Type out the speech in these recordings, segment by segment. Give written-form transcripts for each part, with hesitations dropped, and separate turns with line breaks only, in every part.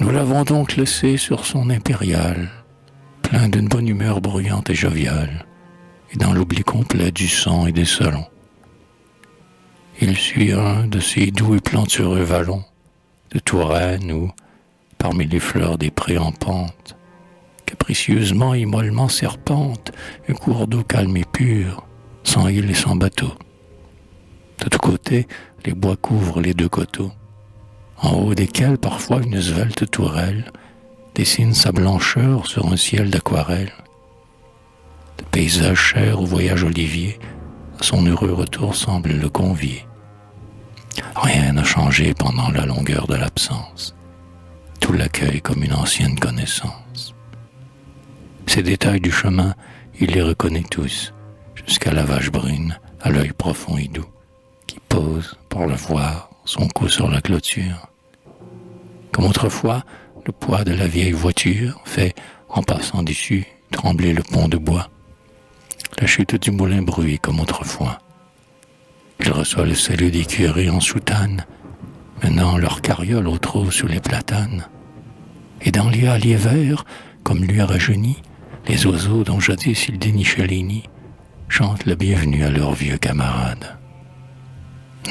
Nous l'avons donc laissé sur son impériale, plein d'une bonne humeur bruyante et joviale, et dans l'oubli complet du sang et des salons. Il suit un de ces doux et plantureux vallons, de Touraine où, parmi les fleurs des prés en pente, capricieusement et mollement serpente, un cours d'eau calme et pur, sans île et sans bateau. De tous côtés, les bois couvrent les deux coteaux, en haut desquels parfois une svelte tourelle dessine sa blancheur sur un ciel d'aquarelle. Le paysage cher au voyage olivier, à son heureux retour semble le convier. Rien n'a changé pendant la longueur de l'absence. Tout l'accueille comme une ancienne connaissance. Ces détails du chemin, il les reconnaît tous, jusqu'à la vache brune, à l'œil profond et doux, qui pose, pour le voir, son cou sur la clôture. Comme autrefois, le poids de la vieille voiture fait, en passant dessus, trembler le pont de bois. La chute du moulin bruit comme autrefois. Il reçoit le salut des curés en soutane, menant leur carriole au trot sous les platanes. Et dans les halliers verts, comme lui a rajeuni, les oiseaux dont jadis il dénichait les nids chantent la bienvenue à leurs vieux camarades.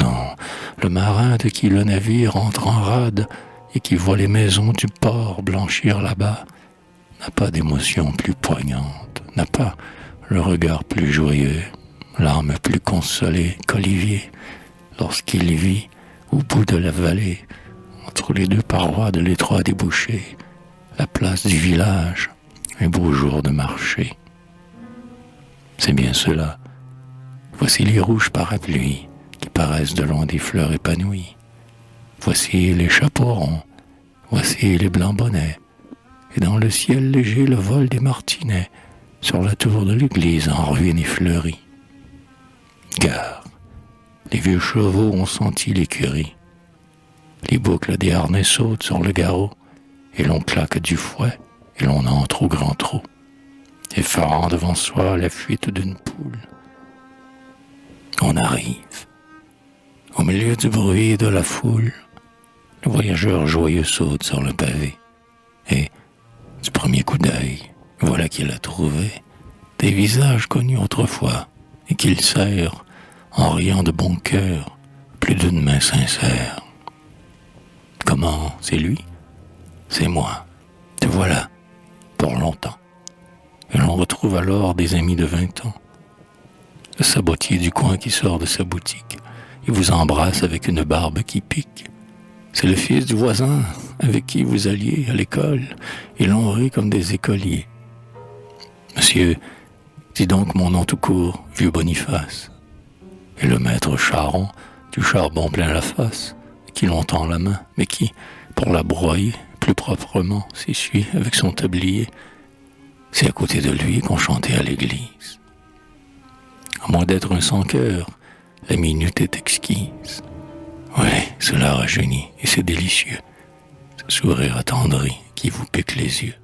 Non, le marin de qui le navire entre en rade et qui voit les maisons du port blanchir là-bas n'a pas d'émotion plus poignante, n'a pas le regard plus joyeux, l'âme plus consolée qu'Olivier lorsqu'il vit au bout de la vallée, entre les deux parois de l'étroit débouché, la place du village, un beau jour de marché. C'est bien cela. Voici les rouges parapluies qui paraissent de loin des fleurs épanouies. Voici les chapeaux ronds, voici les blancs bonnets, et dans le ciel léger le vol des martinets sur la tour de l'église en ruine et fleurie. Gare, les vieux chevaux ont senti l'écurie. Les boucles des harnais sautent sur le garrot, et l'on claque du fouet, et l'on entre au grand trot, effarant devant soi la fuite d'une poule. On arrive. Au milieu du bruit et de la foule, le voyageur joyeux saute sur le pavé, et, du premier coup d'œil, voilà qu'il a trouvé des visages connus autrefois, et qu'il serre, en riant de bon cœur, plus d'une main sincère. Comment, c'est lui? C'est moi. Te voilà, pour longtemps. Et l'on retrouve alors des amis de 20 ans. Le sabotier du coin qui sort de sa boutique, il vous embrasse avec une barbe qui pique. C'est le fils du voisin avec qui vous alliez à l'école, et l'on rit comme des écoliers. Monsieur, dis donc mon nom tout court, vieux Boniface. Et le maître charron, du charbon plein la face, qui l'on tend la main, mais qui, pour la broyer plus proprement, s'essuie avec son tablier. C'est à côté de lui qu'on chantait à l'église. À moins d'être un sans-cœur, la minute est exquise. Oui, cela rajeunit, et c'est délicieux, ce sourire attendri qui vous pique les yeux.